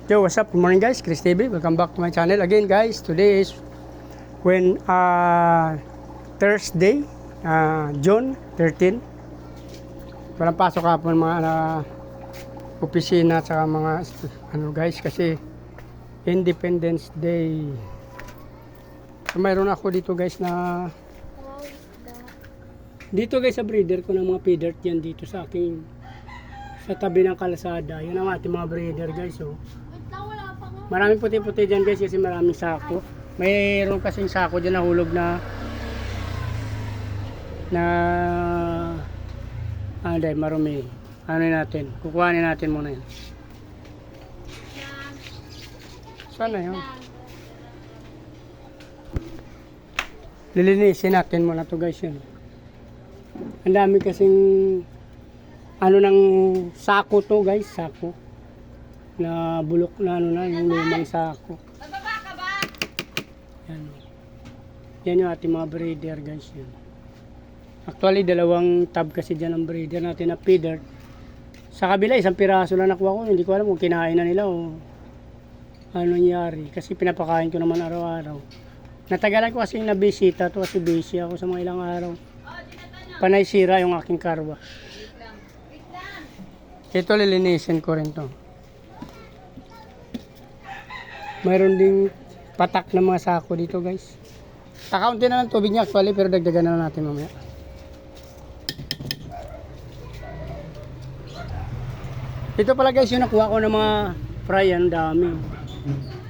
Yo, what's up? Good morning guys, Chris TV. Welcome back to my channel. Again guys, today is Thursday, June 13. Walang pasok hapon mga opisina at mga guys kasi Independence Day. So, mayroon ako dito guys na dito guys sa breeder ko ng mga feeder yan dito sa aking sa tabi ng kalsada. Yan ang ating mga breeder guys. So, maraming puti-puti dyan guys kasi maraming sako. Mayroon kasing sako dyan nahulog na dahil marumi. Ano natin? Kukuhanin natin muna yan. Sana yun? Lilinisin natin muna to guys yun. Ang dami kasing ng sako to guys, sako. Na bulok na yung lumang sako. Yan. Yan yung ating mga breeder guys yan. Actually dalawang tab kasi dyan ang breeder natin na feeder. Sa kabila isang piraso lang nakuha ko. Hindi ko alam kung kinain na nila o ano nangyari. Kasi pinapakain ko naman araw-araw. Natagalan ko kasi nabisita to kasi busy ako sa mga ilang araw. Panay sira yung aking karwa. Ito lilinisin ko rin to. Mayroon ding patak ng mga sako dito guys. Kakaunti na lang tubig niya actually pero dagdagan na natin mamaya. Ito pala guys yung nakuha ko ng mga fry, ang dami.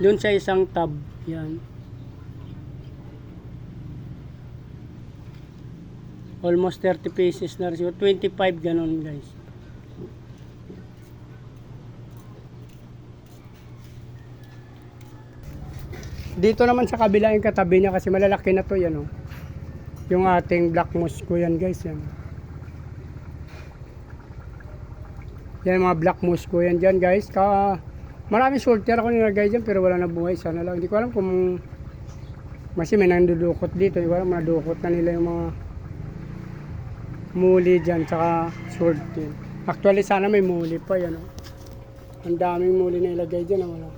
Doon sa isang tub. Yan. Almost 30 pieces na rin. 25 ganon guys. Dito naman sa kabila yung katabi niya kasi malalaki na to yan oh. Yung ating black moose ko yan guys yan. Yan mga black moose ko yan dyan guys. Maraming sorter ako nilagay dyan pero wala na buhay. Sana lang. Hindi ko alam kung kasi may nandudukot dito. Hindi ko alam madukot na nila yung mga muli dyan tsaka sorter. Actually sana may muli pa yan oh. Ang daming muli na ilagay dyan oh, wala.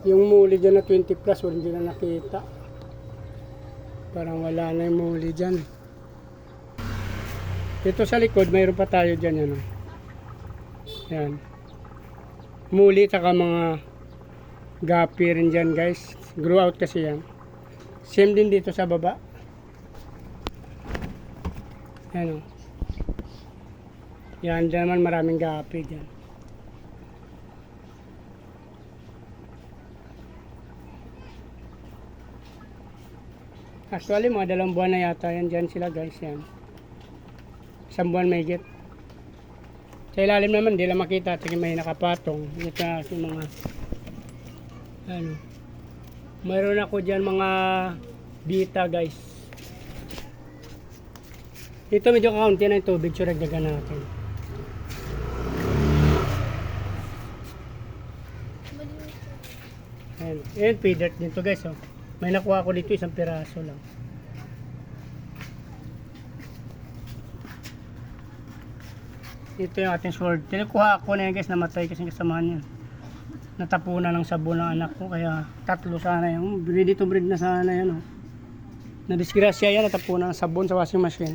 Yung muli dyan na 20 plus, hindi na nakita. Parang wala na yung muli dyan. Ito sa likod, mayroon pa tayo dyan. Ano? Yan. Muli, saka mga gapi rin dyan guys. Grow out kasi yan. Same din dito sa baba. Yan o. Yan, dyan naman maraming gapi dyan. Actually, mga 2 buwan na yata yan dyan sila guys yan. 1 buwan may get. Sa ilalim naman, di lang makita. Tingin may nakapatong. Ito na mga ano. Mayroon ako dyan mga bita guys. Ito medyo kaunti na yung tubig. So, nagdagan natin. Ayan. Ayan, feeder dito guys oh. May nakuha ko dito isang piraso lang. Ito yung ating sword. Tinikuha ko na yan guys, namatay kasi kasamahan yan. Natapunan ng sabon ng anak ko kaya 3 sana yan. Ready to breed na sana yan. Oh. Nadisgrasya yan, natapunan ng sabon sa washing machine.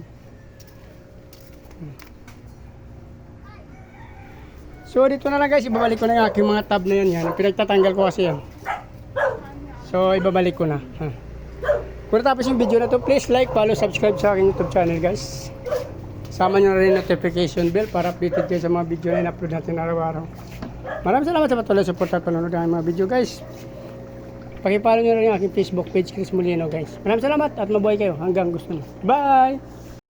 So dito na lang guys, ibabalik ko na yung aking mga tab na yan. Pinagtatanggal ko kasi yan. So, ibabalik ko na. Kung natapos yung video na to, please like, follow, subscribe sa aking YouTube channel guys. Sama nyo na rin notification bell para updated kayo sa mga video na in-upload natin araw-araw. Maraming salamat sa patuloy support at panonood ng mga video guys. Pakipollow nyo na rin yung aking Facebook page, Chris Molino guys. Maraming salamat at mabuhay kayo hanggang gusto nyo. Bye!